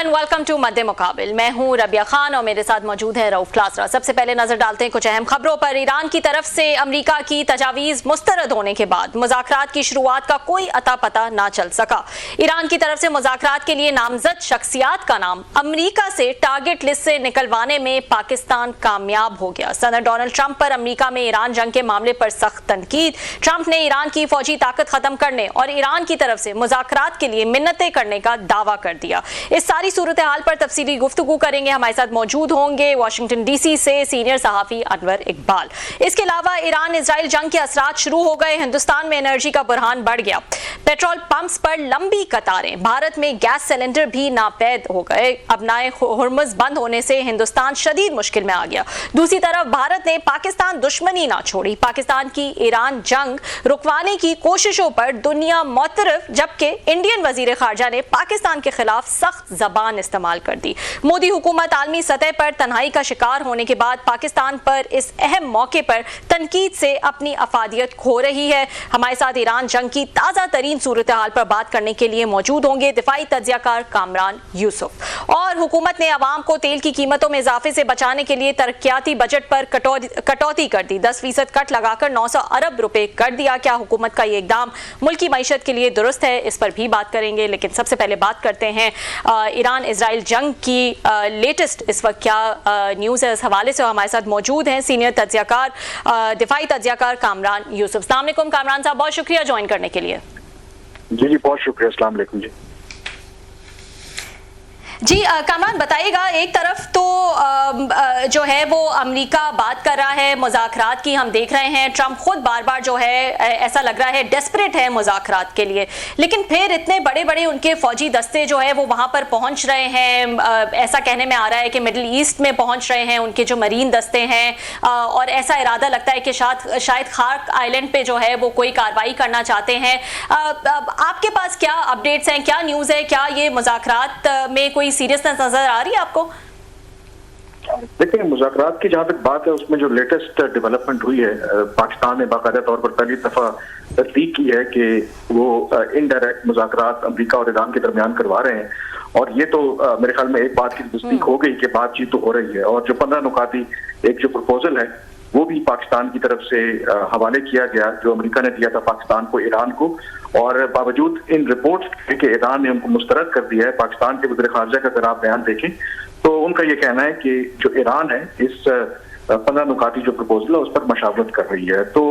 And welcome to मध्य मुकाबिल। मैं हूं रबिया खान और मेरे साथ मौजूद है रऊफ क्लासरा। सबसे पहले नजर डालते हैं कुछ अहम खबरों पर। ईरान की तरफ से अमेरिका की तजावीज़ मुस्तरद होने के बाद मुज़ाकरात की शुरुआत का कोई अता पता ना चल सका। ईरान की तरफ से मुज़ाकरात के लिए नामजद शख्सियात का नाम अमेरिका से टारगेट लिस्ट से निकलवाने में पाकिस्तान कामयाब हो गया। सदर डोनाल्ड ट्रंप पर अमेरिका में ईरान जंग के मामले पर सख्त तनकीद। ट्रंप ने ईरान की फौजी ताकत खत्म करने और ईरान की तरफ से मुज़ाकरात के लिए मिन्नतें करने का दावा कर दिया। इस सारी सूरत हाल पर तफसीली गुफ्तगू करेंगे। हमारे साथ मौजूद होंगे वाशिंगटन डीसी से सीनियर सहाफ़ी अनवर इकबाल। इसके अलावा ईरान इजराइल जंग के असरात शुरू हो गए। हिंदुस्तान में एनर्जी का बुरहान बढ़ गया। पेट्रोल पंप्स पर लंबी कतारें। भारत में गैस सिलेंडर भी नापैद हो गए। अपनाए हुर्मुज़ बंद होने से हिंदुस्तान शदीद मुश्किल में आ गया। दूसरी तरफ भारत ने पाकिस्तान दुश्मनी ना छोड़ी। पाकिस्तान की ईरान जंग रुकवाने की कोशिशों पर दुनिया मुतरफ, जबकि इंडियन वजीर खारजा ने पाकिस्तान के खिलाफ सख्त जबान इस्तेमाल कर दी। मोदी हुकूमत आलमी सतह पर तन्हाई का शिकार होने के बाद पाकिस्तान पर इस अहम मौके पर तनकीद से अपनी अफादियत खो रही है। हमारे साथ ईरान जंग की ताज़ा तरीन सूरत हाल पर बात करने के लिए मौजूद होंगे दिफाई तज्जियाकार कामरान यूसुफ। और हुकूमत ने अवाम को तेल की कीमतों में इजाफे से बचाने के लिए तरक्याती बजट पर कटौती कर दी। 10% कट लगाकर 900 अरब रुपए कर दिया। क्या हुकूमत का ये इकदाम मुल्की मईशत के लिए दुरुस्त है? इस पर भी बात करेंगे। लेकिन सबसे पहले बात करते हैं ईरान इजराइल जंग की लेटेस्ट इस वक्त क्या न्यूज़ है। इस हवाले से हमारे साथ मौजूद हैं सीनियर तज्जियाकार दिफाई तज्जियाकार कामरान यूसुफ। अस्सलाम वालेकुम कामरान साहब, बहुत शुक्रिया ज्वाइन करने के लिए। जी बहुत शुक्रिया। अस्सलाम वालेकुम जी कामरान बताइएगा, एक तरफ तो जो है वो अमेरिका बात कर रहा है मुज़ाकरात की, हम देख रहे हैं ट्रंप खुद बार बार जो है ऐसा लग रहा है डेस्परेट है मुज़ाकरात के लिए, लेकिन फिर इतने बड़े बड़े उनके फौजी दस्ते जो है वो वहाँ पर पहुँच रहे हैं। ऐसा कहने में आ रहा है कि मिडिल ईस्ट में पहुँच रहे हैं उनके जो मरीन दस्ते हैं और ऐसा इरादा लगता है कि शायद खार्क आइलैंड पे जो है वो कोई कार्रवाई करना चाहते हैं। आपके पास क्या अपडेट्स हैं, क्या न्यूज़ है? क्या ये मुज़ाकरात में कोई सीरियसनेस नजर आ रही है आपको? देखिए, मुज़ाकरात की जहाँ तक बात है उसमें जो लेटेस्ट डेवलपमेंट हुई है, पाकिस्तान ने बाकायदा तौर पर पहली दफा तस्दीक की है कि वो इनडायरेक्ट मुज़ाकरात अमेरिका और ईरान के दरमियान करवा रहे हैं। और ये तो मेरे ख्याल में एक बात की तस्दीक हो गई कि बातचीत तो हो रही है। और जो 15 नुकाती एक जो प्रपोजल है वो भी पाकिस्तान की तरफ से हवाले किया गया, जो अमेरिका ने दिया था पाकिस्तान को, ईरान को। और बावजूद इन रिपोर्ट्स के ईरान ने उनको मुस्तरद कर दिया है। पाकिस्तान के वज़ीर ख़ारजा का अगर आप बयान देखें तो उनका ये कहना है कि जो ईरान है इस 15 नुकाती जो प्रपोजल है उस पर मशावरत कर रही है। तो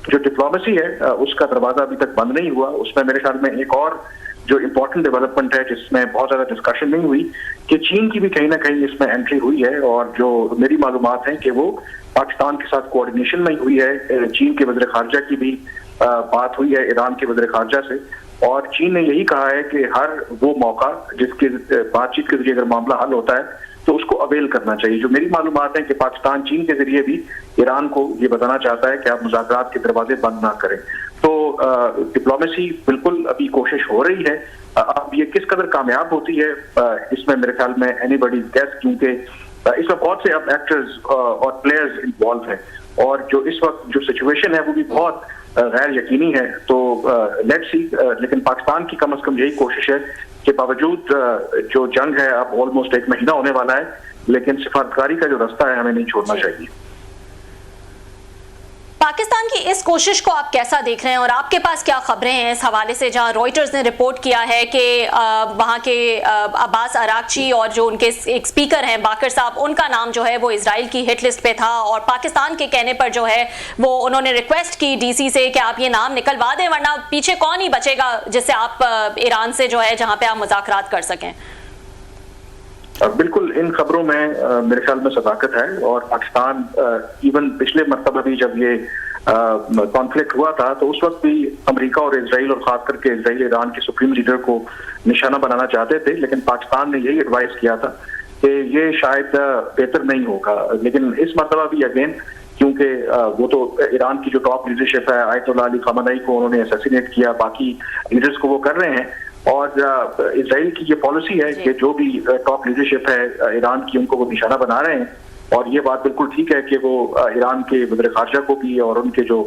जो डिप्लोमेसी है उसका दरवाजा अभी तक बंद नहीं हुआ। उसमें मेरे ख्याल में एक और जो इम्पोर्टेंट डेवलपमेंट है जिसमें बहुत ज्यादा डिस्कशन नहीं हुई कि चीन की भी कहीं ना कहीं इसमें एंट्री हुई है। और जो मेरी मालूमात है कि वो पाकिस्तान के साथ कोऑर्डिनेशन में हुई है। चीन के वज़ीर ख़ारजा की भी बात हुई है ईरान के वज़ीर ख़ारजा से, और चीन ने यही कहा है कि हर वो मौका जिसके बातचीत के जरिए अगर मामला हल होता है तो उसको अवेल करना चाहिए। जो मेरी मालूमात है कि पाकिस्तान चीन के जरिए भी ईरान को ये बताना चाहता है कि आप मुज़ाकरात के दरवाजे बंद ना करें। तो डिप्लोमेसी बिल्कुल अभी कोशिश हो रही है। अब ये किस कदर कामयाब होती है इसमें मेरे ख्याल में एनीबॉडीज गेस, क्योंकि इसमें बहुत से अब एक्टर्स और प्लेयर्स इन्वॉल्व हैं और जो इस वक्त जो सिचुएशन है वो भी बहुत गैर यकीनी है। तो लेट्स सी, लेकिन पाकिस्तान की कम से कम यही कोशिश है कि बावजूद जो जंग है अब ऑलमोस्ट 1 महीना होने वाला है, लेकिन सिफारतकारी का जो रास्ता है हमें नहीं छोड़ना चाहिए। पाकिस्तान की इस कोशिश को आप कैसा देख रहे हैं और आपके पास क्या खबरें हैं इस हवाले से, जहां रॉयटर्स ने रिपोर्ट किया है कि वहां के अब्बास अरागची और जो उनके एक स्पीकर हैं बाकर साहब, उनका नाम जो है वो इजराइल की हिट लिस्ट पे था और पाकिस्तान के कहने पर जो है वो उन्होंने रिक्वेस्ट की डीसी से कि आप ये नाम निकलवा दें वरना पीछे कौन ही बचेगा जिससे आप ईरान से जो है जहां पे आप मुज़ाकरात कर सकें। बिल्कुल, इन खबरों में मेरे ख्याल में सदाकत है। और पाकिस्तान इवन पिछले मरतबा भी जब ये कॉन्फ्लिक्ट हुआ था तो उस वक्त भी अमेरिका और इजराइल और खास करके इजराइल ईरान के सुप्रीम लीडर को निशाना बनाना चाहते थे, लेकिन पाकिस्तान ने यही एडवाइस किया था कि ये शायद बेहतर नहीं होगा। लेकिन इस मरतबा भी अगेन, क्योंकि वो तो ईरान की जो टॉप लीडरशिप है, आयतुल्लाह अली खamenei को उन्होंने असैसिनेट किया, बाकी लीडर्स को वो कर रहे हैं। और इजराइल की ये पॉलिसी है कि जो भी टॉप लीडरशिप है ईरान की उनको वो निशाना बना रहे हैं। और ये बात बिल्कुल ठीक है कि वो ईरान के वज़ीर ख़ारजा को भी और उनके जो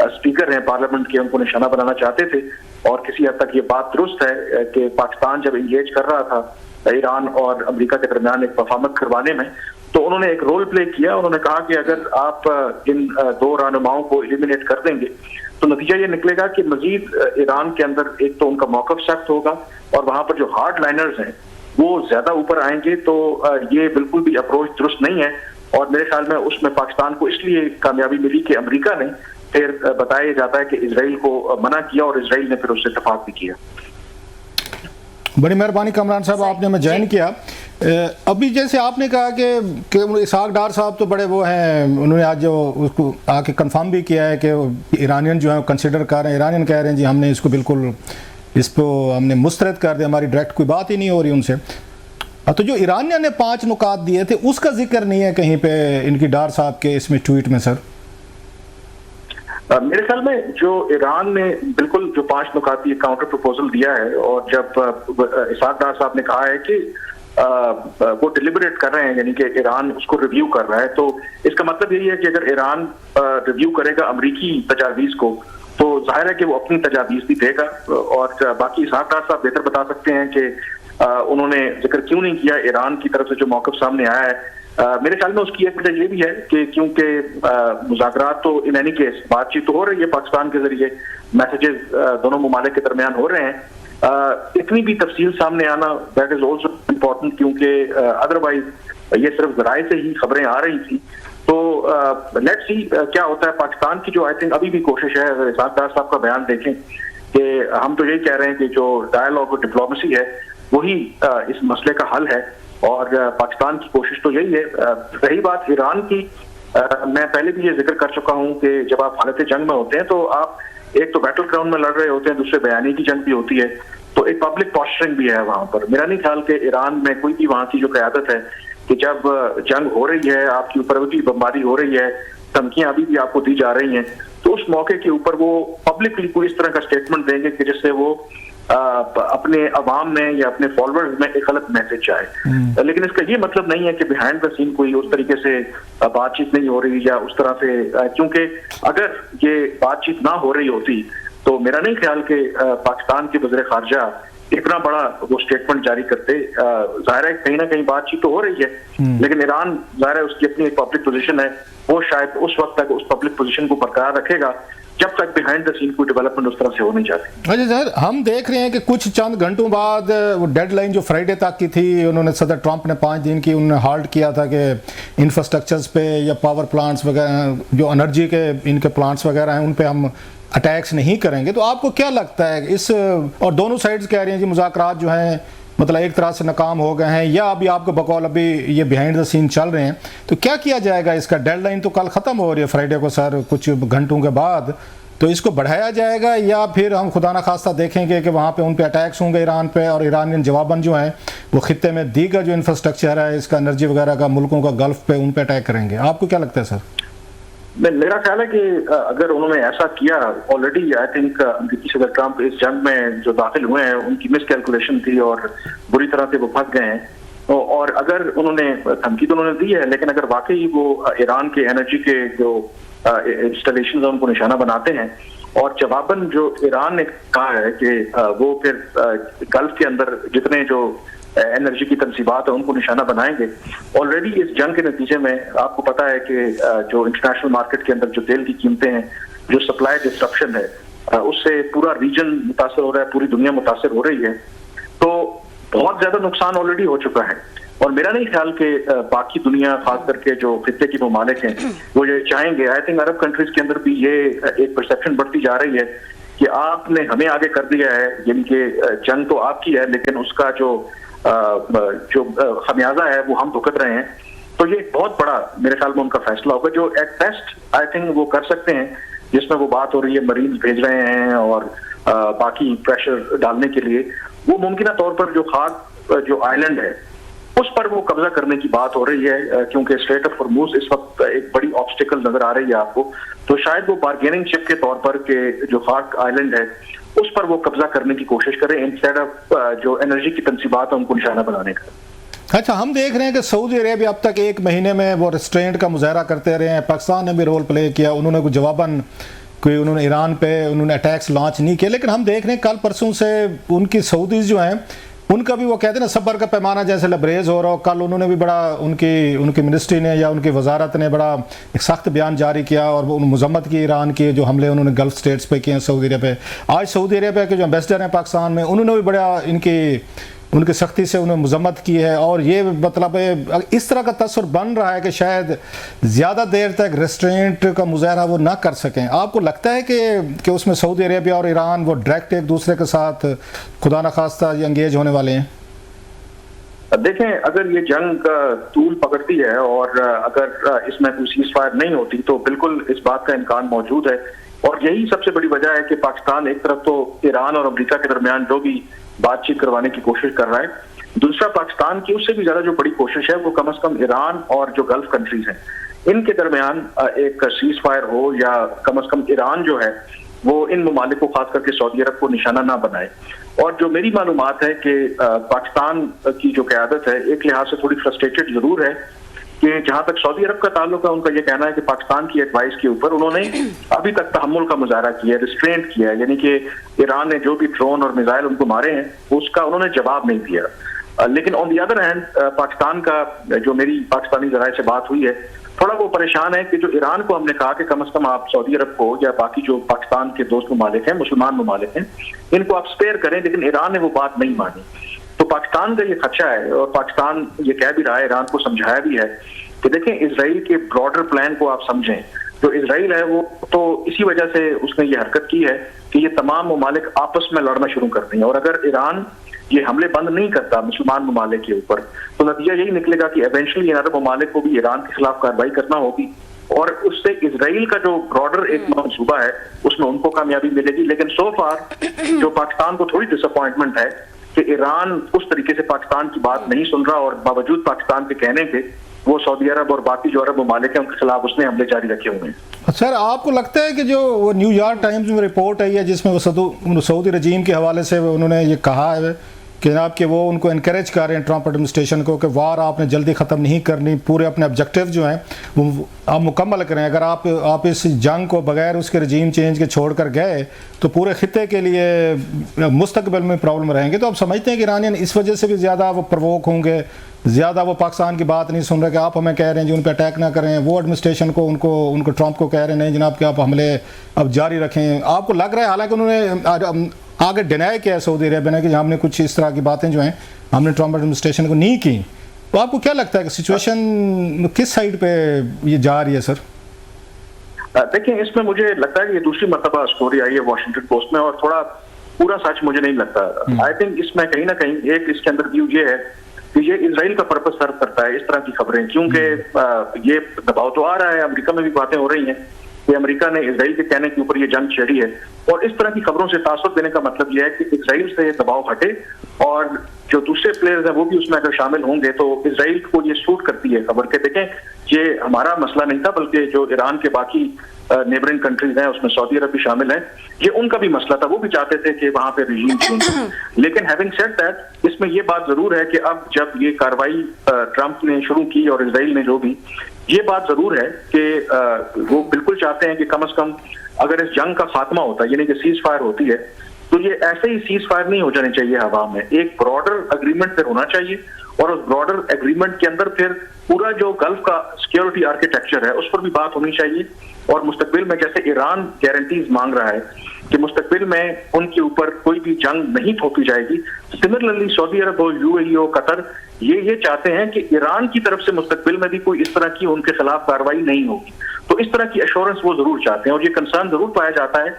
स्पीकर हैं पार्लियामेंट के उनको निशाना बनाना चाहते थे। اور کسی حد تک یہ بات درست ہے کہ پاکستان جب انگیج کر رہا تھا ایران اور امریکہ کے درمیان ایک مفاہمت کروانے میں تو انہوں نے ایک رول پلے کیا. انہوں نے کہا کہ اگر آپ ان دو رہنماؤں کو ایلیمینیٹ کر دیں گے تو نتیجہ یہ نکلے گا کہ مزید ایران کے اندر ایک تو ان کا موقف سخت ہوگا اور وہاں پر جو ہارڈ لائنرز ہیں وہ زیادہ اوپر آئیں گے. تو یہ بالکل بھی اپروچ درست نہیں ہے اور میرے خیال میں اس میں پاکستان کو اس لیے کامیابی ملی کہ امریکہ نے پھر بتایا جاتا ہے کہ اسرائیل کو منع کیا اور اسرائیل نے پھر اس سے اتفاق بھی کیا. بڑی مہربانی کامران صاحب آپ نے ہمیں جوائن کیا. ابھی جیسے آپ نے کہا کہ اسحاق ڈار صاحب تو بڑے وہ ہیں, انہوں نے آج جو اس کو آ کے کنفرم بھی کیا ہے کہ ایرانین جو ہیں کنسیڈر کر رہے ہیں, ایرانین کہہ رہے ہیں جی ہم نے اس کو بالکل اس کو ہم نے مسترد کر دیا, ہماری ڈائریکٹ کوئی بات ہی نہیں ہو رہی ان سے. تو جو ایرانین نے 5 نکات دیے تھے اس کا ذکر نہیں ہے کہیں پہ ان کی ڈار صاحب کے اس میں ٹویٹ میں سر؟ میرے خیال میں جو ایران نے بالکل جو 5 نکاتی کاؤنٹر پروپوزل دیا ہے اور جب اسحاق ڈار صاحب نے کہا ہے کہ وہ ڈیلیبریٹ کر رہے ہیں یعنی کہ ایران اس کو ریویو کر رہا ہے, تو اس کا مطلب یہی ہے کہ اگر ایران ریویو کرے گا امریکی تجاویز کو تو ظاہر ہے کہ وہ اپنی تجاویز بھی دے گا. اور باقی اسحاق ڈار صاحب بہتر بتا سکتے ہیں کہ انہوں نے ذکر کیوں نہیں کیا ایران کی طرف سے جو موقف سامنے آیا ہے. میرے خیال میں اس کی ایک وجہ یہ بھی ہے کہ کیونکہ مذاکرات تو ان اینی کیس بات چیت تو ہو رہی ہے پاکستان کے ذریعے, میسیجز دونوں ممالک کے درمیان ہو رہے ہیں, اتنی بھی تفصیل سامنے آنا دیٹ از آلسو امپورٹنٹ کیونکہ ادروائز یہ صرف ذرائع سے ہی خبریں آ رہی تھیں. تو لیٹس سی کیا ہوتا ہے. پاکستان کی جو آئی تھنک ابھی بھی کوشش ہے, اگر اسحاق ڈار صاحب کا بیان دیکھیں کہ ہم تو یہی کہہ رہے ہیں کہ جو ڈائیلاگ اور ڈپلومیسی ہے وہی اس مسئلے کا حل ہے اور پاکستان کی کوشش تو یہی ہے. رہی بات ایران کی, میں پہلے بھی یہ ذکر کر چکا ہوں کہ جب آپ حالت جنگ میں ہوتے ہیں تو آپ ایک تو بیٹل گراؤنڈ میں لڑ رہے ہوتے ہیں, دوسرے بیانی کی جنگ بھی ہوتی ہے, تو ایک پبلک پوسچرنگ بھی ہے وہاں پر. میرا نہیں خیال کہ ایران میں کوئی بھی وہاں کی جو قیادت ہے کہ جب جنگ ہو رہی ہے, آپ کے اوپر بھی بمباری ہو رہی ہے, دھمکیاں ابھی بھی آپ کو دی جا رہی ہیں, تو اس موقع کے اوپر وہ پبلکلی کوئی اس طرح کا اسٹیٹمنٹ دیں گے کہ جس سے وہ اپنے عوام میں یا اپنے فالوورز میں ایک غلط میسج جائے. لیکن اس کا یہ مطلب نہیں ہے کہ بیہائنڈ دا سین کوئی اس طریقے سے بات چیت نہیں ہو رہی یا اس طرح سے, کیونکہ اگر یہ بات چیت نہ ہو رہی ہوتی تو میرا نہیں خیال کہ پاکستان کے وزیر خارجہ اتنا بڑا وہ اسٹیٹمنٹ جاری کرتے. ظاہر ہے کہیں نہ کہیں بات چیت تو ہو رہی ہے لیکن ایران ظاہر ہے اس کی اپنی ایک پبلک پوزیشن ہے, وہ شاید اس وقت تک اس پبلک پوزیشن کو برقرار رکھے گا جب تک بیہائنڈ دا سین کوئی ڈیولپمنٹ اس طرح سے ہو نہیں جاتی. اچھا سر, ہم دیکھ رہے ہیں کہ کچھ چند گھنٹوں بعد وہ ڈیڈ لائن جو فرائیڈے تک کی تھی, انہوں نے صدر ٹرمپ نے 5 دن کی انہوں نے ہالٹ کیا تھا کہ انفراسٹرکچرز پہ یا پاور پلانٹس وغیرہ جو انرجی کے ان کے پلانٹس وغیرہ ہیں ان پہ ہم اٹیکس نہیں کریں گے. تو آپ کو کیا لگتا ہے اس, اور دونوں سائڈز کہہ رہی ہیں جی مذاکرات جو ہیں مطلب ایک طرح سے ناکام ہو گئے ہیں, یا ابھی آپ کو بقول ابھی یہ بیہائنڈ دا سین چل رہے ہیں, تو کیا جائے گا اس کا؟ ڈیڈ لائن تو کل ختم ہو رہی ہے فرائیڈے کو سر, کچھ گھنٹوں کے بعد, تو اس کو بڑھایا جائے گا یا پھر ہم خدا نخواستہ دیکھیں گے کہ وہاں پہ ان پہ اٹیکس ہوں گے ایران پہ, اور ایرانین جواباً جو ہیں وہ خطے میں دیگر جو انفراسٹرکچر ہے اس کا انرجی وغیرہ کا ملکوں کا گلف پہ ان پہ اٹیک کریں گے؟ آپ کو کیا لگتا ہے سر؟ میرا خیال ہے کہ اگر انہوں نے ایسا کیا, آلریڈی آئی تھنک امریکی صدر ٹرمپ اس جنگ میں جو داخل ہوئے ہیں ان کی مس کیلکولیشن تھی اور بری طرح سے وہ پھنس گئے ہیں, اور اگر انہوں نے دھمکی تو انہوں نے دی ہے لیکن اگر واقعی وہ ایران کے انرجی کے جو انسٹالیشنز ان کو نشانہ بناتے ہیں, اور جواباً جو ایران نے کہا ہے کہ وہ پھر گلف کے اندر جتنے جو انرجی کی تنصیبات ہیں ان کو نشانہ بنائیں گے. آلریڈی اس جنگ کے نتیجے میں آپ کو پتا ہے کہ جو انٹرنیشنل مارکیٹ کے اندر جو تیل کی قیمتیں ہیں, جو سپلائی ڈسٹرپشن ہے, اس سے پورا ریجن متاثر ہو رہا ہے, پوری دنیا متاثر ہو رہی ہے, تو بہت زیادہ نقصان آلریڈی ہو چکا ہے. اور میرا نہیں خیال کہ باقی دنیا خاص کر کے جو خطے کی ممالک ہیں وہ یہ چاہیں گے. آئی تھنک عرب کنٹریز کے اندر بھی یہ ایک پرسیپشن بڑھتی جا رہی ہے کہ آپ نے ہمیں آگے کر دیا ہے, یعنی کہ جنگ تو آپ کی ہے لیکن اس کا جو خمیازہ ہے وہ ہم بھگت رہے ہیں. تو یہ بہت بڑا میرے خیال میں ان کا فیصلہ ہوگا جو ایٹ بیسٹ آئی تھنک وہ کر سکتے ہیں, جس میں وہ بات ہو رہی ہے مریض بھیج رہے ہیں اور باقی پریشر ڈالنے کے لیے. وہ ممکنہ طور پر جو خاک جو آئلینڈ ہے اس پر وہ قبضہ کرنے کی بات ہو رہی ہے, کیونکہ اسٹریٹ آف ہرموز اس وقت ایک بڑی آبسٹیکل نظر آ رہی ہے آپ کو, تو شاید وہ بارگیننگ چپ کے طور پر کہ جو خاک آئلینڈ ہے اس پر وہ قبضہ کرنے کی کوشش کریں انسٹیڈ آف جو انرجی کی تنصیبات ہیں ان کو نشانہ بنانے کا. اچھا, ہم دیکھ رہے ہیں کہ سعودی عربیہ اب تک 1 مہینے میں وہ ریسٹرینٹ کا مظاہرہ کرتے رہے ہیں, پاکستان نے بھی رول پلے کیا, انہوں نے کچھ جواباً कोई उन्होंने ईरान पे उन्होंने अटैक्स लॉन्च नहीं किए, लेकिन हम देख रहे हैं कल परसों से उनकी सऊदीज़ जो हैं उनका भी वो कहते हैं ना सब्र का पैमाना जैसे लबरेज हो रहा हो। कल उन्होंने भी बड़ा उनकी मिनिस्ट्री ने या उनकी वजारत ने बड़ा एक सख्त बयान जारी किया और वो मजम्मत की ईरान की जो हमले उन्होंने गल्फ स्टेट्स पे किए हैं सऊदी अरब पे। आज सऊदी अरब के जो एम्बेसडर हैं पाकिस्तान में उन्होंने भी बड़ा उनकी सख्ती से उन्हें मजम्मत की है। और ये मतलब इस तरह का तस्वर बन रहा है कि शायद ज़्यादा देर तक रेस्ट्रेंट का मुजाहरा वो ना कर सकें। आपको लगता है कि उसमें सऊदी अरेबिया और ईरान वो डायरेक्ट एक दूसरे के साथ खुदा न खास्ता ये एंगेज होने वाले हैं? देखें, अगर ये जंग तूल पकड़ती है और अगर इसमें कोई सीज फायर नहीं होती तो बिल्कुल इस बात का इम्कान मौजूद है। और यही सबसे बड़ी वजह है कि पाकिस्तान एक तरफ तो ईरान और अमेरिका के दरमियान जो भी बातचीत करवाने की कोशिश कर रहा है, दूसरा पाकिस्तान की उससे भी ज्यादा जो बड़ी कोशिश है वो कम से कम ईरान और जो गल्फ कंट्रीज हैं इनके दरमियान एक सीज फायर हो, या कम से कम ईरान जो है वो इन ममालिक को खास करके सऊदी अरब को निशाना ना बनाए। और जो मेरी मालूमात है कि पाकिस्तान की जो क़यादत है एक लिहाज से थोड़ी फ्रस्ट्रेटेड जरूर है कि जहां तक सऊदी अरब का ताल्लुक है उनका ये कहना है कि पाकिस्तान की एडवाइस के ऊपर उन्होंने अभी तक तहम्मुल का मुजाहरा किया है, रिस्ट्रेंट किया है, यानी कि ईरान ने जो भी ड्रोन और मिसाइल उनको मारे हैं उसका उन्होंने जवाब नहीं दिया। लेकिन on the other hand Pakistan का जो मेरी पाकिस्तानी जराये से बात हुई है थोड़ा वो परेशान है कि जो ईरान को हमने कहा कि कम से कम आप सऊदी अरब को या बाकी जो पाकिस्तान के दोस्त ममालिक हैं, मुसलमान ममालिक हैं, इनको आप स्पेयर करें, लेकिन ईरान ने वो बात नहीं मानी। तो पाकिस्तान का ये खदशा है और पाकिस्तान ये कह भी रहा है, ईरान को समझाया भी है कि देखें इजराइल के ब्रॉडर प्लान को आप समझें। जो इजराइल है वो तो इसी वजह से उसने ये हरकत की है कि ये तमाम ममालिक आपस में लड़ना शुरू कर दें, और अगर ईरान ये हमले बंद नहीं करता मुसलमान ममालिक के ऊपर तो नतीजा यही निकलेगा कि एवेंचुअली इन अरब ममालिक को भी ईरान के खिलाफ कार्रवाई करना होगी और उससे इजराइल का जो ब्रॉडर एक मंसूबा है उसमें उनको कामयाबी मिलेगी। लेकिन सो फार जो पाकिस्तान को थोड़ी डिसअपॉइंटमेंट है कि ईरान उस तरीके से पाकिस्तान की बात नहीं सुन रहा और बावजूद पाकिस्तान के कहने के वो सऊदी अरब और बाकी जो अरब ममालिक हैं उनके खिलाफ उसने हमले जारी रखे हुए हैं। सर, आपको लगता है कि जो वो न्यूयॉर्क टाइम्स में रिपोर्ट आई है जिसमें वो सऊदी रजीम के हवाले से उन्होंने ये कहा है कि जनाब कि वो उनको इनकरेज कर रहे हैं ट्रंप एडमिनिस्ट्रेशन को कि वार आपने जल्दी ख़त्म नहीं करनी, पूरे अपने ऑब्जेक्टिव जो हैं वो आप मुकम्मल करें। अगर आप इस जंग को बगैर उसके रजीम चेंज के छोड़ कर गए तो पूरे खित्ते के लिए मुस्तकबिल में प्रॉब्लम रहेंगे। तो आप समझते हैं कि ईरानियन इस वजह से भी ज़्यादा वो प्रवोक होंगे, ज़्यादा वो पाकिस्तान की बात नहीं सुन रहे कि आप हमें कह रहे हैं जी उन पर अटैक ना करें, वो एडमिनिस्ट्रेशन को उनको ट्रंप को कह रहे हैं नहीं जनाब कि आप हमले अब जारी रखें। आपको लग रहा है, हालांकि उन्होंने आगे डिनाई किया है सऊदी अरेबिया ने कि हमने कुछ इस तरह की बातें जो हैं हमने ट्रंप एडमिनिस्ट्रेशन को नहीं की, तो आपको क्या लगता है कि सिचुएशन किस साइड पे ये जा रही है सर? देखिए, इसमें मुझे लगता है कि ये दूसरी मरतबा स्टोरी आई है वॉशिंगटन पोस्ट में और थोड़ा पूरा सच मुझे नहीं लगता। आई थिंक इसमें कहीं ना कहीं एक इसके अंदर व्यू ये है कि ये इजराइल का पर्पस सर्व करता है इस तरह की खबरें, क्योंकि ये दबाव तो आ रहा है, अमेरिका में भी बातें हो रही हैं कि अमेरिका ने इजराइल के कहने के ऊपर ये जंग छेड़ी है, और इस तरह की खबरों से तासुर देने का मतलब यह है कि इजराइल से ये दबाव हटे और जो दूसरे प्लेयर्स हैं वो भी उसमें अगर शामिल होंगे तो इजराइल को ये सूट करती है खबर के। देखें, ये हमारा मसला नहीं था, बल्कि जो ईरान के बाकी नेबरिंग कंट्रीज हैं उसमें सऊदी अरब भी शामिल है, ये उनका भी मसला था, वो भी चाहते थे कि वहां पे रिजीम चेंज हो। लेकिन हैविंग सेड दैट, इसमें ये बात जरूर है कि अब जब ये कार्रवाई ट्रंप ने शुरू की और इजराइल ने जो भी, ये बात जरूर है कि वो बिल्कुल चाहते हैं कि कम से कम अगर इस जंग का खात्मा होता है, यानी कि सीज फायर होती है, तो ये ऐसे ही सीज फायर नहीं हो जाने चाहिए हवा में, एक ब्रॉडर एग्रीमेंट फिर होना चाहिए और उस ब्रॉडर एग्रीमेंट के अंदर फिर पूरा जो गल्फ का सिक्योरिटी आर्किटेक्चर है उस पर भी बात होनी चाहिए। और मुस्तकबिल में जैसे ईरान गारंटीज मांग रहा है कि मुस्तकबिल में उनके ऊपर कोई भी जंग नहीं थोपी जाएगी, सिमिलरली सऊदी अरब हो, यूएई हो, कतर, ये चाहते हैं कि ईरान की तरफ से मुस्तकबिल में भी कोई इस तरह की उनके खिलाफ कार्रवाई नहीं होगी। तो इस तरह की एश्योरेंस वो जरूर चाहते हैं और ये कंसर्न जरूर पाया जाता है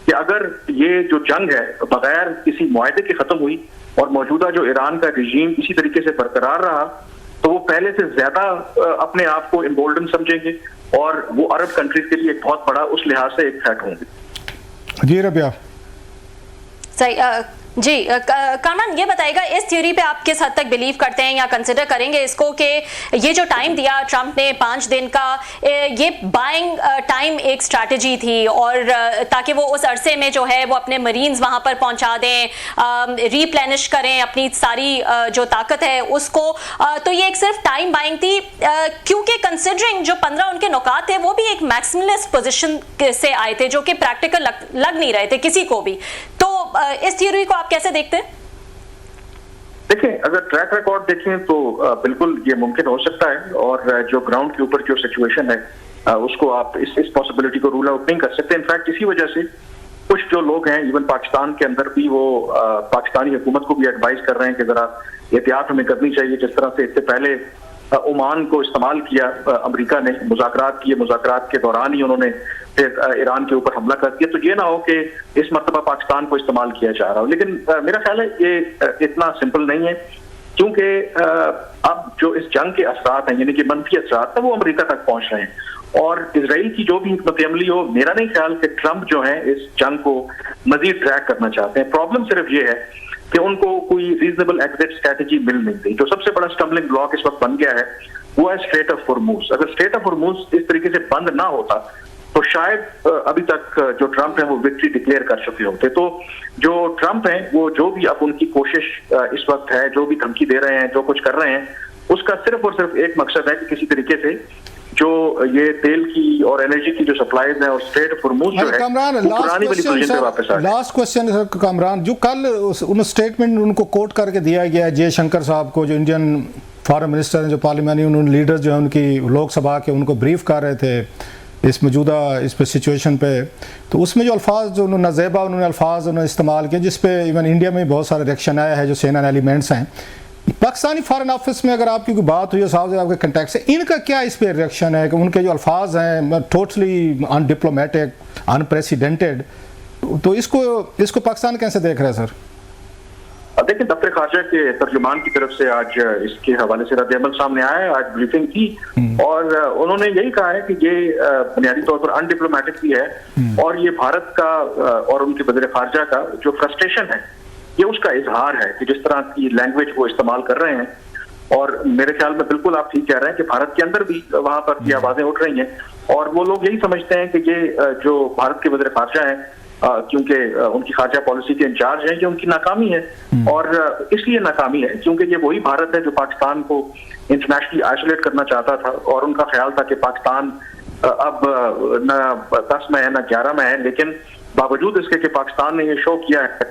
कि अगर ये जो जंग है बगैर किसी मुआहदे के खत्म हुई और मौजूदा जो ईरान का रिजीम इसी तरीके से बरकरार रहा तो वो पहले से ज्यादा अपने आप को इम्बोल्डन समझेंगे और वो अरब कंट्रीज के लिए एक बहुत बड़ा उस लिहाज से एक थ्रेट होंगे। जी रबिया, सही جی کامران یہ بتائے گا اس تھیوری پہ آپ کس حد تک بلیو کرتے ہیں یا کنسیڈر کریں گے اس کو کہ یہ جو ٹائم دیا ٹرمپ نے 5 دن کا یہ بائنگ ٹائم ایک اسٹریٹجی تھی اور تاکہ وہ اس عرصے میں جو ہے وہ اپنے مرینز وہاں پر پہنچا دیں ری پلینش کریں اپنی ساری جو طاقت ہے اس کو تو یہ ایک صرف ٹائم بائنگ تھی کیونکہ کنسیڈرنگ جو 15 ان کے نکات تھے وہ بھی ایک میکسیملسٹ پوزیشن سے آئے تھے جو کہ پریکٹیکل لگ نہیں رہے تھے کسی کو بھی تو اس تھیوری کو آپ کیسے دیکھتے ہیں؟ دیکھیں اگر ٹریک ریکارڈ دیکھیں تو بالکل یہ ممکن ہو سکتا ہے اور جو گراؤنڈ کے اوپر جو سچویشن ہے اس کو آپ اس پاسبلٹی کو رول آؤٹ نہیں کر سکتے. انفیکٹ اسی وجہ سے کچھ جو لوگ ہیں ایون پاکستان کے اندر بھی وہ پاکستانی حکومت کو بھی ایڈوائز کر رہے ہیں کہ ذرا احتیاط ہمیں کرنی چاہیے. جس طرح سے اس سے پہلے عمان کو استعمال کیا امریکہ نے مذاکرات کیے, مذاکرات کے دوران ہی انہوں نے پھر ایران کے اوپر حملہ کر دیا. تو یہ نہ ہو کہ اس مرتبہ پاکستان کو استعمال کیا جا رہا ہو. لیکن میرا خیال ہے یہ اتنا سمپل نہیں ہے کیونکہ اب جو اس جنگ کے اثرات ہیں یعنی کہ منفی اثرات ہیں وہ امریکہ تک پہنچ رہے ہیں اور اسرائیل کی جو بھی حکمت عملی ہو میرا نہیں خیال کہ ٹرمپ جو ہیں اس جنگ کو مزید ٹریک کرنا چاہتے ہیں. پرابلم صرف یہ ہے کہ ان کو کوئی ریزنیبل ایگزٹ اسٹریٹجی مل نہیں گئی. جو سب سے بڑا اسٹمبلنگ بلاک اس وقت بن گیا ہے وہ ہے اسٹریٹ آف ہرمز. اگر اسٹریٹ آف ہرمز اس طریقے سے بند نہ ہوتا تو شاید ابھی تک جو ٹرمپ ہیں وہ وکٹری ڈکلیئر کر چکے ہوتے. تو جو ٹرمپ ہیں وہ جو بھی اب ان کی کوشش اس وقت ہے, جو بھی دھمکی دے رہے ہیں, جو کچھ کر رہے ہیں, اس کا صرف اور صرف ایک مقصد ہے کہ کسی طریقے سے جو یہ تیل کی اور انرجی کی جو سپلائیز ہیں اور اسٹریٹ آف ہرمز جو ہے وہ پرانی والی پوزیشن پہ واپس آ جائے. لاسٹ کوسچن سر کامران, جو کل ان اسٹیٹمنٹ ان کو کوٹ کر کے دیا گیا جے شنکر صاحب کو جو انڈین فارن منسٹر ہیں, جو پارلیمانی انہوں لیڈر جو ہیں ان کی لوک سبھا کے ان کو بریف کر رہے تھے اس موجودہ اس پہ سچویشن پہ, تو اس میں جو الفاظ جو انہوں نے نازیبا انہوں نے الفاظ انہوں نے استعمال کیے جس پہ ایون انڈیا میں بہت سارے ریئیکشن آیا ہے جو سینن ایلیمنٹس ہیں. پاکستانی فارن آفس میں اگر آپ کی کوئی بات ہوئی ہے صاحب آپ کے کنٹیکٹ سے, ان کا کیا اس پہ ریئیکشن ہے کہ ان کے جو الفاظ ہیں ٹوٹلی ان ڈپلومیٹک ان پریسیڈنٹڈ, تو اس کو پاکستان کیسے دیکھ رہا ہے سر؟ دیکھیں دفتر خارجہ کے ترجمان کی طرف سے آج اس کے حوالے سے رد عمل سامنے آیا ہے, آج بریفنگ کی اور انہوں نے یہی کہا ہے کہ یہ بنیادی طور پر ان ڈپلومیٹک بھی ہے اور یہ بھارت کا اور ان کے وزیر خارجہ کا جو فرسٹریشن ہے یہ اس کا اظہار ہے کہ جس طرح کی لینگویج وہ استعمال کر رہے ہیں. اور میرے خیال میں بالکل آپ ٹھیک کہہ رہے ہیں کہ بھارت کے اندر بھی وہاں پر یہ آوازیں اٹھ رہی ہیں اور وہ لوگ یہی سمجھتے ہیں کہ یہ جو بھارت کے وزیر خارجہ ہیں کیونکہ ان کی خارجہ پالیسی کے انچارج ہیں یہ ان کی ناکامی ہے اور اس لیے ناکامی ہے کیونکہ یہ وہی بھارت ہے جو پاکستان کو انٹرنیشنلی آئسولیٹ کرنا چاہتا تھا اور ان کا خیال تھا کہ پاکستان اب نہ 10 میں ہے نہ 11 میں ہے. لیکن باوجود اس کے کہ پاکستان نے یہ شو کیا ہے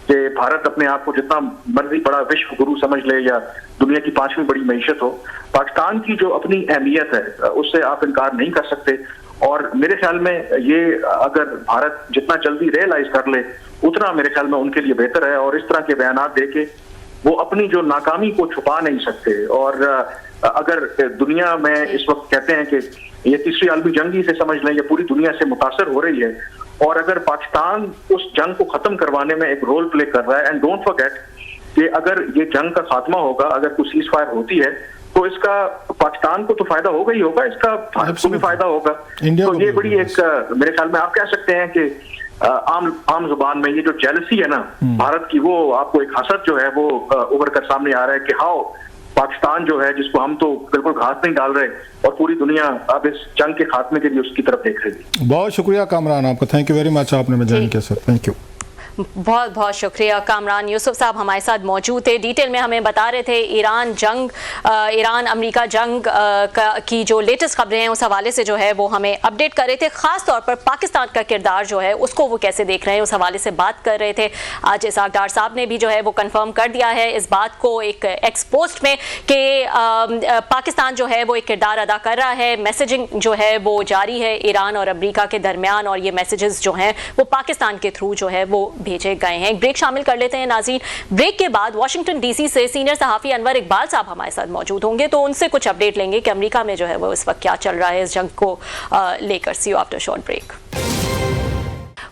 کہ بھارت اپنے آپ کو جتنا مرضی بڑا وشو گرو سمجھ لے یا دنیا کی 5ویں بڑی معیشت ہو, پاکستان کی جو اپنی اہمیت ہے اس سے آپ انکار نہیں کر سکتے. اور میرے خیال میں یہ اگر بھارت جتنا جلدی ریئلائز کر لے اتنا میرے خیال میں ان کے لیے بہتر ہے اور اس طرح کے بیانات دے کے وہ اپنی جو ناکامی کو چھپا نہیں سکتے. اور اگر دنیا میں اس وقت کہتے ہیں کہ یہ تیسری عالمی جنگ ہی سے سمجھ لیں یا پوری دنیا سے متاثر ہو رہی ہے اور اگر پاکستان اس جنگ کو ختم کروانے میں ایک رول پلے کر رہا ہے, اینڈ ڈونٹ فرگیٹ کہ اگر یہ جنگ کا خاتمہ ہوگا, اگر کوئی سیز فائر ہوتی ہے تو اس کا پاکستان کو تو فائدہ ہوگا ہی ہوگا, اس کا بھارت کو بھی فائدہ ہوگا. تو یہ بڑی ایک میرے خیال میں آپ کہہ سکتے ہیں کہ عام زبان میں یہ جو جیلسی ہے نا بھارت کی, وہ آپ کو ایک حسد جو ہے وہ ابھر کر سامنے آ رہا ہے کہ ہاؤ پاکستان جو ہے جس کو ہم تو بالکل گھاس نہیں ڈال رہے اور پوری دنیا اب اس جنگ کے خاتمے کے لیے اس کی طرف دیکھ رہی ہے. بہت شکریہ کامران آپ کا, تھینک یو ویری مچ, آپ نے جوائن کیا سر, تھینک یو. بہت بہت شکریہ. کامران یوسف صاحب ہمارے ساتھ موجود تھے, ڈیٹیل میں ہمیں بتا رہے تھے ایران امریکہ جنگ کی جو لیٹسٹ خبریں ہیں اس حوالے سے جو ہے وہ ہمیں اپڈیٹ کر رہے تھے. خاص طور پر پاکستان کا کردار جو ہے اس کو وہ کیسے دیکھ رہے ہیں اس حوالے سے بات کر رہے تھے. آج اسحاق ڈار صاحب نے بھی جو ہے وہ کنفرم کر دیا ہے اس بات کو ایک ایکس پوسٹ میں کہ پاکستان جو ہے وہ ایک کردار ادا کر رہا ہے. میسیجنگ جو ہے وہ جاری ہے ایران اور امریکہ کے درمیان اور یہ میسیجز جو ہیں وہ پاکستان کے تھرو جو ہے وہ بھیجے گئے ہیں. ایک بریک شامل کر لیتے ہیں ناظرین. بریک کے بعد واشنگٹن ڈی سی سے سینئر صحافی انور اقبال صاحب ہمارے ساتھ موجود ہوں گے تو ان سے کچھ اپڈیٹ لیں گے کہ امریکہ میں جو ہے وہ اس وقت کیا چل رہا ہے اس جنگ کو لے کر. See you after short break.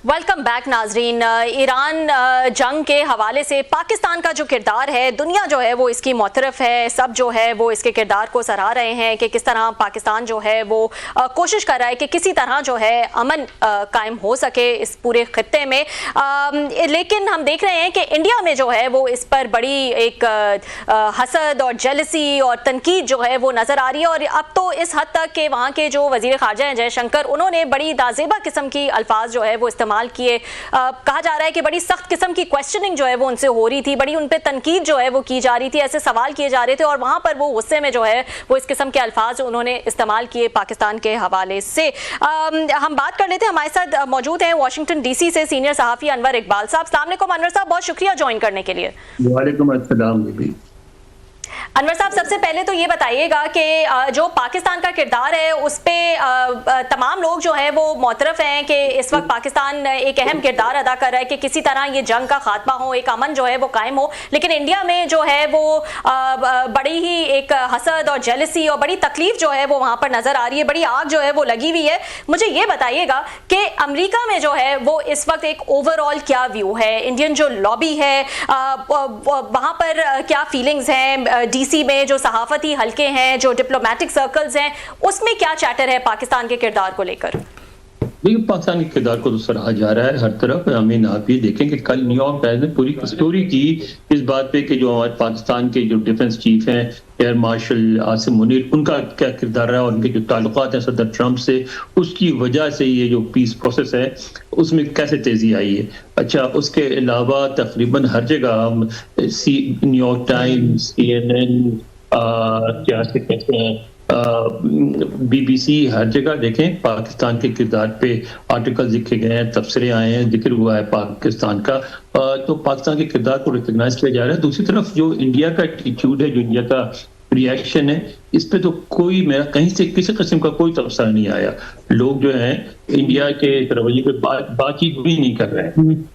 Welcome back नाजरीन। ईरान जंग के हवाले से पाकिस्तान का जो किरदार है, दुनिया जो है वो इसकी मुतरफ है, सब जो है वो इसके किरदार को सराह रहे हैं कि किस तरह पाकिस्तान जो है वो कोशिश कर रहा है कि किसी तरह जो है अमन कायम हो सके इस पूरे खत्ते में। लेकिन हम देख रहे हैं कि इंडिया में जो है वो इस पर बड़ी एक हसद और जेलसी और तनकीद जो है वो नज़र आ रही है। और अब तो इस हद तक कि वहाँ के जो वज़ीर ख़ारजा हैं जयशंकर, उन्होंने बड़ी दाज़ेबा किस्म की अल्फाज जो है वो इस्तेमाल किए। कहा जा रहा है कि बड़ी सख्त किस्म की क्वेश्चनिंग जो है वो उनसे हो रही थी, बड़ी उन पे तनकीद जो है वो की जा रही थी, ऐसे सवाल किए जा रहे थे और वहां पर वो गुस्से में जो है वो इस किस्म के अल्फाज उन्होंने इस्तेमाल किए पाकिस्तान के हवाले से। हम बात कर लेते हैं, हमारे साथ मौजूद हैं वाशिंगटन डीसी से सीनियर सहाफ़ी अनवर इकबाल साहब। अस्सलाम वालेकुम अनवर साहब, बहुत शुक्रिया ज्वाइन करने के लिए। वालेकुम अस्सलाम दीदी। अनवर साहब, सबसे पहले तो ये बताइएगा कि जो पाकिस्तान का किरदार है उस पे तमाम लोग जो हैं वो मुतरफ हैं कि इस वक्त पाकिस्तान एक अहम किरदार अदा कर रहा है कि किसी तरह ये जंग का खात्मा हो, एक अमन जो है वो कायम हो। लेकिन इंडिया में जो है वो बड़ी ही एक हसद और जेलसी और बड़ी तकलीफ जो है वो वहाँ पर नज़र आ रही है, बड़ी आग जो है वो लगी हुई है। मुझे ये बताइएगा कि अमेरिका में जो है वो इस वक्त एक ओवरऑल क्या व्यू है, इंडियन जो लॉबी है वहाँ पर क्या फीलिंग्स हैं, डीसी में जो सहाफती हलके हैं, जो डिप्लोमेटिक सर्कल्स हैं, उसमें क्या चैटर है पाकिस्तान के किरदार को लेकर? देखिए, पाकिस्तान के किरदार को तो सराहा जा रहा है हर तरफ। हमें आप ये देखें कि कल न्यूयॉर्क टाइम्स ने पूरी स्टोरी की इस बात पे कि जो हमारे पाकिस्तान के जो डिफेंस चीफ हैं एयर मार्शल आसिम मुनीर, उनका क्या किरदार रहा और उनके जो ताल्लुकात हैं सदर ट्रंप से, उसकी वजह से ये जो पीस प्रोसेस है उसमें कैसे तेजी आई है। अच्छा, उसके अलावा तकरीबन हर जगह न्यूयॉर्क टाइम्स, CNN, क्या से कहते हैं, BBC, हर जगह देखें पाकिस्तान के किरदार पे आर्टिकल लिखे गए हैं, तबसरे आए हैं, जिक्र हुआ है पाकिस्तान का। तो पाकिस्तान के किरदार को रिकग्नाइज किया जा रहा है। दूसरी तरफ जो इंडिया का एटीट्यूड है, जो इंडिया का रिएक्शन है, इस पे तो कोई मेरा कहीं से किसी किस्म का कोई तबसरा नहीं आया। लोग जो हैं इंडिया के रवैये पे बातचीत भी नहीं कर रहे हैं,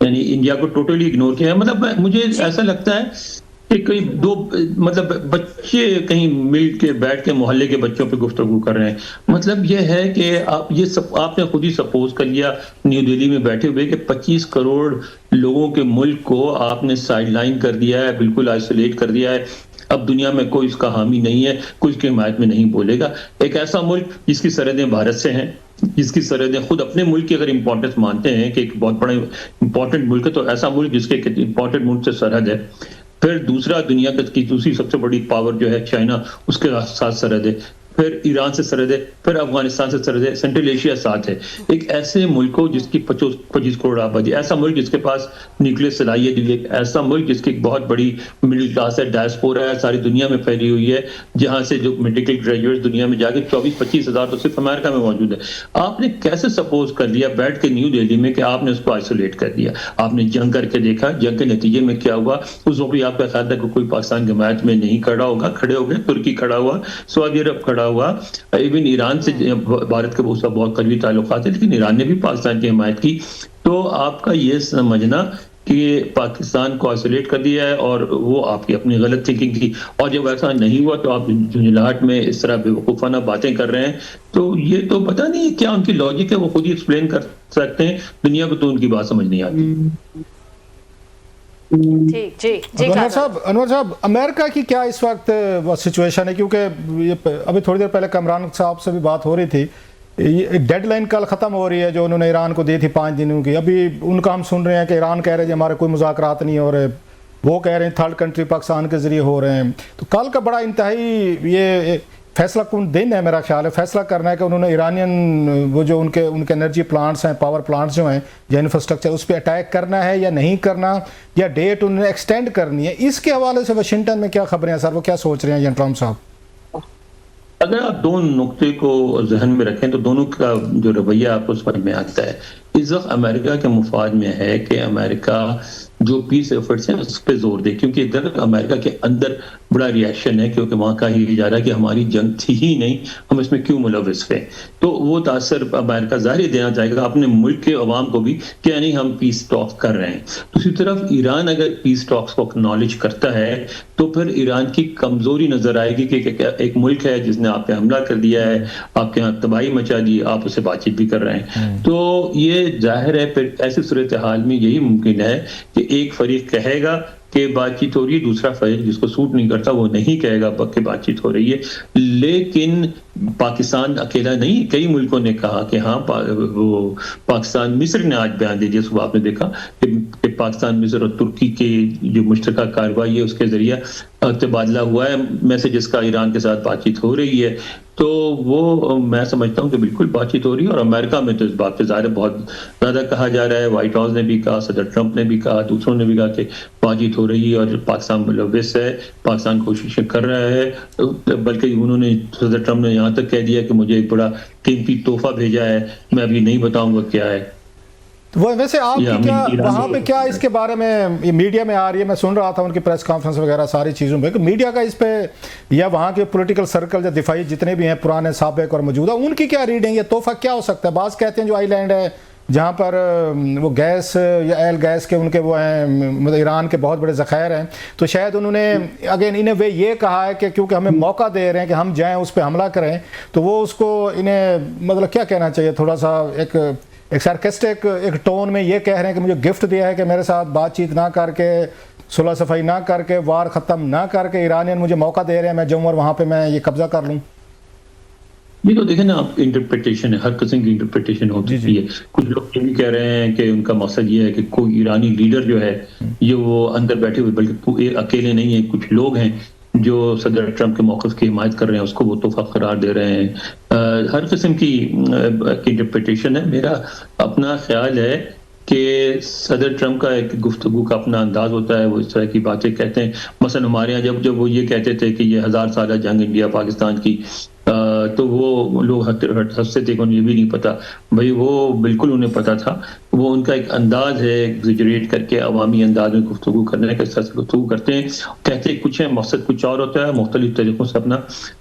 यानी इंडिया को टोटली इग्नोर किया है। मतलब मुझे ऐसा लगता है कि कोई दो मतलब बच्चे कहीं मिल के बैठ के मोहल्ले के बच्चों पे गुफ्तगू कर रहे हैं। मतलब यह है कि आप ये सब आपने खुद ही सपोज कर लिया न्यू दिल्ली में बैठे हुए कि 25 करोड़ लोगों के मुल्क को आपने साइडलाइन कर दिया है, बिल्कुल आइसोलेट कर दिया है। अब दुनिया में कोई इसका हामी नहीं है, कोई इसकी हिमायत में नहीं बोलेगा। एक ऐसा मुल्क जिसकी सरहदें भारत से हैं, जिसकी सरहदें खुद अपने मुल्क की अगर इंपॉर्टेंस मानते हैं कि एक बहुत बड़ा इंपॉर्टेंट मुल्क है, तो ऐसा मुल्क जिसके इंपॉर्टेंट मुल्क से सरहद है। फिर दूसरा दुनिया की दूसरी सबसे बड़ी पावर जो है चाइना, उसके साथ सरहद है। फिर ईरान से सरहद है, फिर अफगानिस्तान से सरहद है, सेंट्रल एशिया साथ है। एक ऐसे मुल्क को जिसकी 25 करोड़ आबादी, ऐसा मुल्क जिसके पास न्यूक्लियर सलाहियत है, एक ऐसा मुल्क जिसकी बहुत बड़ी मिडिल क्लास है, डायस्पोरा है, सारी दुनिया में फैली हुई है, जहां से जो मेडिकल ग्रेजुएट दुनिया में जाके 24-25 हज़ार तो सिर्फ अमेरिका में मौजूद है। आपने कैसे सपोज कर लिया बैठ के न्यू दिल्ली में कि आपने उसको आइसोलेट कर दिया? आपने जंग करके देखा, जंग के नतीजे में क्या हुआ? उस वक्त भी आपका ख्याल था कि कोई पाकिस्तान की हिमायत में नहीं खड़ा होगा, खड़े हो गए, तुर्की खड़ा हुआ, सऊदी अरब खड़ा हुआ, इवन ईरान से भारत के बहुत करीबी ताल्लुकात है, लेकिन ईरान ने भी पाकिस्तान की हिमायत की। तो आपका ये समझना कि पाकिस्तान को आइसोलेट कर दिया है और वो आपकी अपनी गलत थिंकिंग थी, और जब ऐसा नहीं हुआ तो आप झुंझलाहट में इस तरह बेवकूफ़ाना बातें कर रहे हैं। तो ये तो पता नहीं क्या उनकी लॉजिक है, वो खुद ही एक्सप्लेन कर सकते हैं, दुनिया को तो उनकी बात समझ नहीं आती। अनवर साहब, अमेरिका की क्या इस वक्त सिचुएशन है? क्योंकि ये अभी थोड़ी देर पहले कमरान साहब से भी बात हो रही थी, डेडलाइन कल ख़त्म हो रही है जो उन्होंने ईरान को दी थी 5 दिनों की। अभी उनका हम सुन रहे हैं कि ईरान कह रहे हैं हमारे कोई मुज़ाकरात नहीं हो रहे, वो कह रहे हैं थर्ड कंट्री पाकिस्तान के ज़रिए हो रहे हैं। तो कल का बड़ा इंतहाई ये फैसला कौन दिन है, मेरा ख्याल है फैसला करना है कि उन्होंने ईरानियन वो जो उनके एनर्जी प्लांट्स हैं, पावर प्लांट्स जो हैं, या इंफ्रास्ट्रक्चर, उस पर अटैक करना है या नहीं करना, या डेट उन्होंने एक्सटेंड करनी है। इसके हवाले से वाशिंगटन में क्या खबरें हैं सर, वो क्या सोच रहे हैं ट्रम्प साहब? अगर आप दो नुक्ते को जहन में रखें तो दोनों का जो रवैया आपको समझ में आता है। इस वक्त अमेरिका के मुफाद में है कि अमेरिका جو پیس ایفرٹس ہیں اس پہ زور دے، کیونکہ ادھر امریکہ کے اندر بڑا ریئیکشن ہے، کیونکہ وہاں کہا یہ جا رہا ہے کہ ہماری جنگ تھی ہی نہیں، ہم اس میں کیوں ملوث ہوئے. تو وہ تاثر امریکہ ظاہر دینا چاہے گا اپنے ملک کے عوام کو بھی کہ یعنی ہم پیس ٹاکس کر رہے ہیں. دوسری طرف ایران اگر پیس ٹاکس کو اکنالج کرتا ہے تو پھر ایران کی کمزوری نظر آئے گی کہ ایک ملک ہے جس نے آپ پہ حملہ کر دیا ہے، آپ کے یہاں تباہی مچا دی، آپ اسے بات چیت بھی کر رہے ہیں. تو یہ ظاہر ہے پھر ایسی صورتحال میں یہی ممکن ہے کہ ایک فریق کہے گا کہ بات چیت ہو رہی ہے، دوسرا فریق جس کو سوٹ نہیں کرتا وہ نہیں کہے گا کہ بات چیت ہو رہی ہے. لیکن پاکستان اکیلا نہیں، کئی ملکوں نے کہا کہ ہاں وہ پاکستان، مصر نے آج بیان دے دیا، صبح آپ نے دیکھا کہ پاکستان، مصر اور ترکی کے جو مشترکہ کارروائی ہے اس کے ذریعے تبادلہ ہوا ہے میسیجز کا، ایران کے ساتھ بات چیت ہو رہی ہے. تو وہ میں سمجھتا ہوں کہ بالکل بات چیت ہو رہی ہے. اور امریکہ میں تو اس بات پہ ظاہر بہت زیادہ کہا جا رہا ہے، وائٹ ہاؤس نے بھی کہا، صدر ٹرمپ نے بھی کہا، دوسروں نے بھی کہا کہ بات چیت ہو رہی ہے اور پاکستان ملوث ہے، پاکستان کوششیں کر رہا ہے. بلکہ انہوں نے، صدر ٹرمپ نے یہاں تک کہہ دیا کہ مجھے ایک بڑا قیمتی تحفہ بھیجا ہے، میں ابھی نہیں بتاؤں گا کیا ہے. وہ ویسے آپ کی کیا وہاں پہ کیا اس کے بارے میں میڈیا میں آ رہی ہے؟ میں سن رہا تھا ان کی پریس کانفرنس وغیرہ ساری چیزوں پہ کہ میڈیا کا اس پہ یا وہاں کے پولیٹیکل سرکل یا دفاعی جتنے بھی ہیں پرانے سابق اور موجودہ، ان کی کیا ریڈنگ ہے؟ تحفہ کیا ہو سکتا ہے؟ بعض کہتے ہیں جو آئی لینڈ ہے جہاں پر وہ گیس یا ایل گیس کے ان کے وہ ہیں، مطلب ایران کے بہت بڑے ذخائر ہیں، تو شاید انہوں نے اگین انہیں وہ یہ کہا ہے کہ کیونکہ ہمیں موقع دے رہے ہیں کہ ہم جائیں اس پہ حملہ کریں، تو وہ اس کو انہیں مطلب کیا کہنا چاہیے، تھوڑا سا ایک سارکسٹک ایک ٹون میں یہ کہہ رہے ہیں کہ مجھے گفٹ دیا ہے کہ میرے ساتھ بات چیت نہ کر کے، صلح صفائی نہ کر کے، وار ختم نہ کر کے ایرانین مجھے موقع دے رہے ہیں میں جاؤں اور وہاں پہ میں یہ قبضہ کر لوں. یہ تو دیکھیں نا آپ، انٹرپریٹیشن ہے، ہر قسم کی انٹرپریٹیشن ہوتی ہے. کچھ لوگ یہ بھی کہہ رہے ہیں کہ ان کا مقصد یہ ہے کہ کوئی ایرانی لیڈر جو ہے یہ وہ اندر بیٹھے ہوئے، بلکہ اکیلے نہیں ہیں، کچھ لوگ ہیں جو صدر ٹرمپ کے موقف کی حمایت کر رہے ہیں، اس کو وہ تحفہ قرار دے رہے ہیں. ہر قسم کی انٹرپریٹیشن ہے. میرا اپنا خیال ہے کہ صدر ٹرمپ کا ایک گفتگو کا اپنا انداز ہوتا ہے، وہ اس طرح کی باتیں کہتے ہیں. مثلا ہمارے یہاں جب وہ یہ کہتے تھے کہ یہ 1000 سالہ جنگ انڈیا پاکستان کی، تو وہ لوگ ہنستے تھے کہ انہیں یہ بھی نہیں پتا. بھائی وہ بالکل انہیں پتا تھا. وہ ان کا ایک انداز ہے ایگزیجریٹ کر کے عوامی انداز میں گفتگو کرنے کا، اس طرح سے گفتگو کرتے ہیں، کہتے کچھ ہیں، مقصد کچھ اور ہوتا ہے، مختلف طریقوں سے اپنا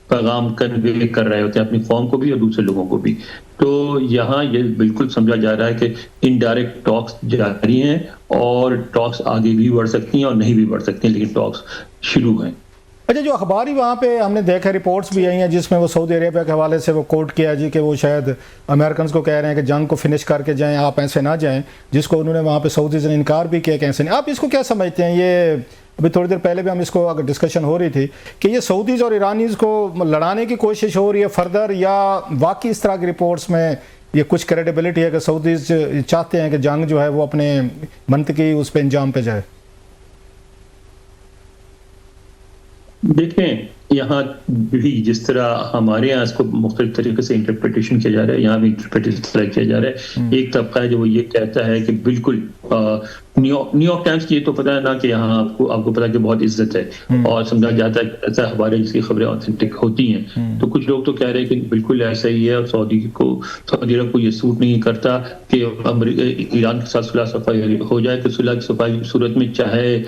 پیغام کنوے کر رہے ہوتے ہیں اپنی قوم کو بھی اور دوسرے لوگوں کو بھی. تو یہاں یہ بالکل سمجھا جا رہا ہے کہ انڈائریکٹ ٹاکس جاری ہیں اور ٹاکس آگے بھی بڑھ سکتی ہیں اور نہیں بھی بڑھ سکتی ہیں، لیکن ٹاکس شروع ہیں. اچھا، جو اخباری وہاں پہ ہم نے دیکھا رپورٹس بھی آئی ہیں جس میں وہ سعودی عربیہ کے حوالے سے وہ کوٹ کیا جی کہ وہ شاید امریکنز کو کہہ رہے ہیں کہ جنگ کو فنش کر کے جائیں، آپ ایسے نہ جائیں، جس کو انہوں نے وہاں پہ سعودیز نے انکار بھی کیا کہ ایسے نہیں. آپ اس کو کیا سمجھتے ہیں؟ یہ ابھی تھوڑی دیر پہلے بھی ہم اس کو اگر ڈسکشن ہو رہی تھی کہ یہ سعودیز اور ایرانیز کو لڑانے کی کوشش ہو رہی ہے فردر، یا واقعی اس طرح کی رپورٹس میں یہ کچھ کریڈیبلٹی ہے کہ سعودیز چاہتے ہیں کہ جنگ جو ہے وہ اپنے منطقی اس پہ انجام پہ جائے؟ دیکھیں یہاں بھی جس طرح ہمارے یہاں اس کو مختلف طریقے سے انٹرپریٹیشن کیا جا رہا ہے، یہاں بھی انٹرپریٹیشن کیا جا رہا ہے. ایک طبقہ ہے جو وہ یہ کہتا ہے کہ بالکل نیو یارک ٹائمز کی یہ تو پتہ ہے نا کہ یہاں آپ کو پتہ ہے کہ بہت عزت ہے اور سمجھا جاتا ہے کہ ایسا اخبار ہے جس کی خبریں اوتھینٹک ہوتی ہیں. تو کچھ لوگ تو کہہ رہے ہیں کہ بالکل ایسا ہی ہے اور سعودی عرب کو یہ سوٹ نہیں کرتا کہ ایران کے ساتھ صلح صفائی ہو جائے، کہ صلح کی صفائی کی صورت میں چاہے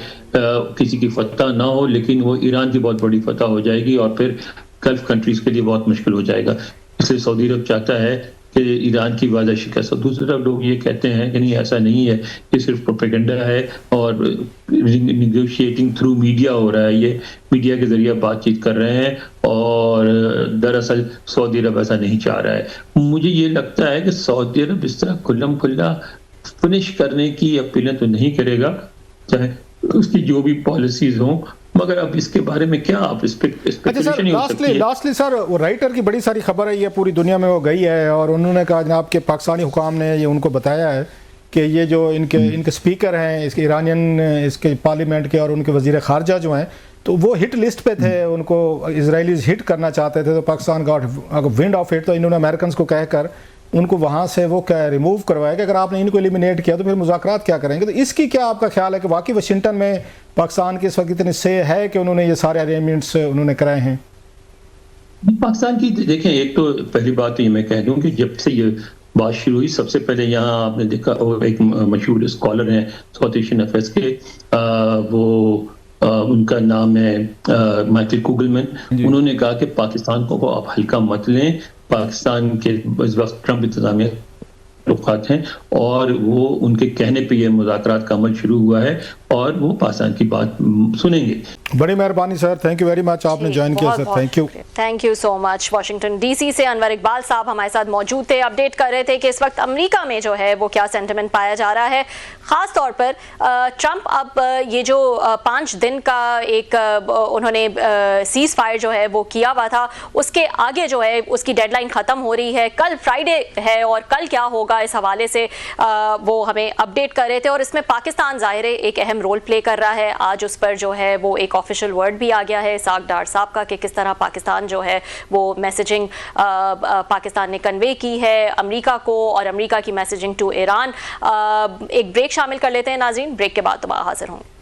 کسی کی فتح نہ ہو لیکن وہ ایران کی بہت بڑی فتح ہو جائے گی اور پھر گلف کنٹریز کے لیے بہت مشکل ہو جائے گا. اس لیے سعودی عرب چاہتا ہے کہ ایران کی واضح شکست. دوسری طرف لوگ یہ کہتے ہیں کہ نہیں، ایسا نہیں ہے، یہ صرف پروپیگنڈا ہے اور نیگوشیٹنگ تھرو میڈیا ہو رہا ہے، یہ میڈیا کے ذریعے بات چیت کر رہے ہیں اور دراصل سعودی عرب ایسا نہیں چاہ رہا ہے. مجھے یہ لگتا ہے کہ سعودی عرب اس طرح کھلم کھلا فنش کرنے کی اپیلیں تو نہیں کرے گا، چاہے اس کی جو بھی پالیسیز ہوں، مگر اب اس کے بارے میں کیا آپ اس پہ اسپیکولیشن نہیں ہو سکتی ہے. لاسٹلی سر، وہ رائٹر کی بڑی ساری خبر ہے، یہ پوری دنیا میں وہ گئی ہے اور انہوں نے کہا جناب کہ پاکستانی حکام نے یہ ان کو بتایا ہے کہ یہ جو ان کے سپیکر ہیں اس کے ایرانین، اس کے پارلیمنٹ کے اور ان کے وزیر خارجہ جو ہیں، تو وہ ہٹ لسٹ پہ تھے، ان کو اسرائیلیز ہٹ کرنا چاہتے تھے، تو Pakistan got wind of it, تو انہوں نے امریکنز کو کہہ کر ان کو وہاں سے وہ کیا ریموو کروایا کہ اگر آپ نے ان کو ایلیمینیٹ کیا تو پھر مذاکرات کیا کریں گے. تو اس کی کیا آپ کا خیال ہے کہ واقعی واشنگٹن میں پاکستان کی اس وقت اتنی سے ہے کہ انہوں نے یہ سارے ارینجمنٹس انہوں نے کرائے ہیں؟ پاکستان کی دیکھیں، ایک تو پہلی بات تو یہ میں کہہ دوں کہ جب سے یہ बात शुरू हुई, सबसे पहले यहाँ आपने देखा वो एक मशहूर स्कॉलर हैं साउथ एशियन अफेयर्स के, उनका नाम है माइकल कुगलमैन। उन्होंने कहा कि पाकिस्तान को आप हल्का मत लें, पाकिस्तान के इस वक्त ट्रंप इंतजामिया ताल्लुकात हैं और वो उनके कहने पे ये मुज़ाकरात का अमल शुरू हुआ है और वो पाकिस्तान की बात सुनेंगे। बड़ी मेहरबानी sir, thank you very much, आपने ज्वाइन किया sir, thank you so much. Washington DC से अनवर इकबाल साहब हमारे साथ मौजूद थे, अपडेट कर रहे थे कि इस वक्त अमेरिका में जो है वो क्या सेंटिमेंट पाया जा रहा है। खास तौर पर ट्रंप अब ये जो 5 दिन का एक उन्होंने सीज फायर जो है वो किया हुआ था, उसके आगे जो है उसकी डेडलाइन खत्म हो रही है, कल फ्राइडे है और कल क्या होगा इस हवाले से वो हमें अपडेट कर रहे थे। और इसमें पाकिस्तान ज़ाहिर है एक अहम रोल प्ले कर रहा है। आज उस पर जो है वो एक ऑफिशियल वर्ड भी आ गया है इसाक डार साहब का कि किस तरह पाकिस्तान जो है वो मैसेजिंग पाकिस्तान ने कन्वे की है अमेरिका को और अमेरिका की मैसेजिंग टू ईरान। एक ब्रेक शामिल कर लेते हैं नाज़रीन, ब्रेक के बाद दोबारा हाजिर होंगे।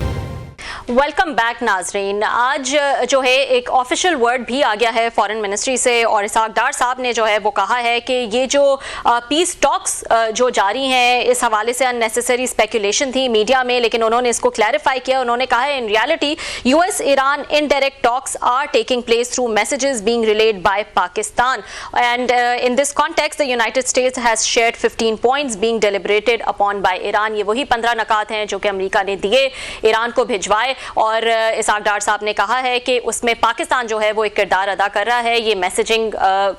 वेलकम बैक नाजरीन। आज जो है एक ऑफिशियल वर्ड भी आ गया है फॉरेन मिनिस्ट्री से और इसाक डार साहब ने जो है वो कहा है कि ये जो पीस टॉक्स जो जारी हैं, इस हवाले से अननेसेसरी स्पेकुलेशन थी मीडिया में, लेकिन उन्होंने इसको क्लैरिफाई किया। उन्होंने कहा है in reality US Iran indirect talks are taking place through messages being relayed by Pakistan and in this context the United States has shared 15 points being deliberated upon by Iran. ये वही 15 नकात हैं जो कि अमेरिका ने दिए, ईरान को भिजवाए और इसाक डार साहब ने कहा है कि उसमें पाकिस्तान जो है वो एक किरदार अदा कर रहा है ये मैसेजिंग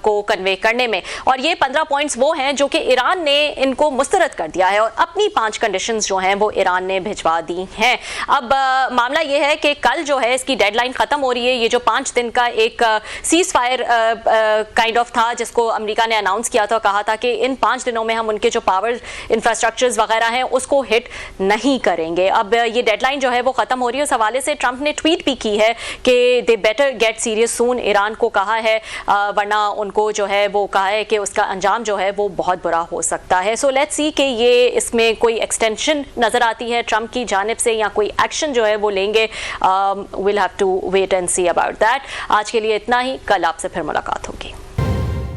को कन्वे करने में। और ये 15 पॉइंट्स वो हैं जो कि ईरान ने इनको मुस्तरद कर दिया है और अपनी 5 कंडीशंस जो हैं वो ईरान ने भिजवा दी हैं। अब मामला ये है कि कल जो है इसकी डेडलाइन ख़त्म हो रही है। ये जो 5 दिन का एक सीज फायर काइंड ऑफ था जिसको अमेरिका ने अनाउंस किया था, कहा था कि इन 5 दिनों में हम उनके जो पावर इंफ्रास्ट्रक्चर्स वगैरह हैं उसको हिट नहीं करेंगे। अब ये डेडलाइन जो है वो ख़त्म हो रही है। उस हवाले से ट्रंप ने ट्वीट भी की है कि दे बेटर गेट सीरियस सून, ईरान को कहा है, वरना उनको जो है वो कहा है कि उसका अंजाम जो है वो बहुत बुरा हो सकता है। सो लेट्स सी कि ये इसमें कोई एक्सटेंशन नज़र आती है ट्रंप की जानिब से या कोई एक्शन जो है वो लेंगे। Will have to wait and see about that. आज के लिए इतना ही, कल आपसे फिर मुलाकात होगी।